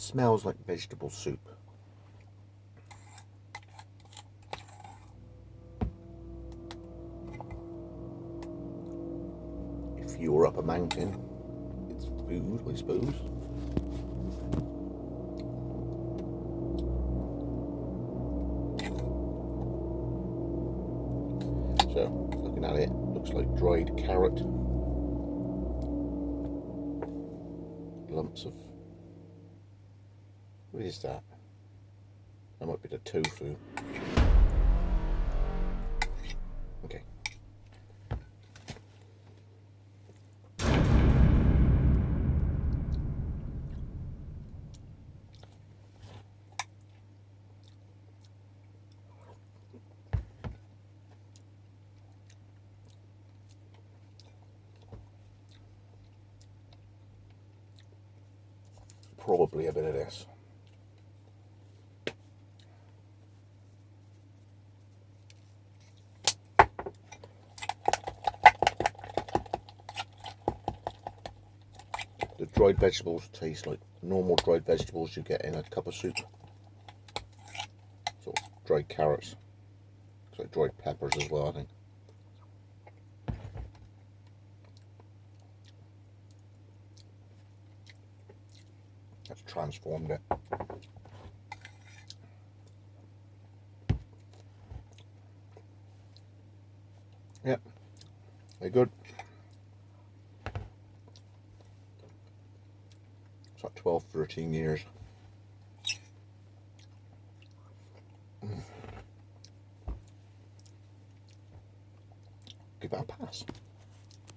Smells like vegetable soup. If you're up a mountain, it's food, I suppose. So, looking at it, looks like dried carrot. Lumps of... what is that? That might be the tofu. Okay. Probably a bit of this. The dried vegetables taste like normal dried vegetables you get in a cup of soup. So dried carrots. Looks like dried peppers as well, I think. That's transformed it. Yep, very good. It's like 12, 13 years.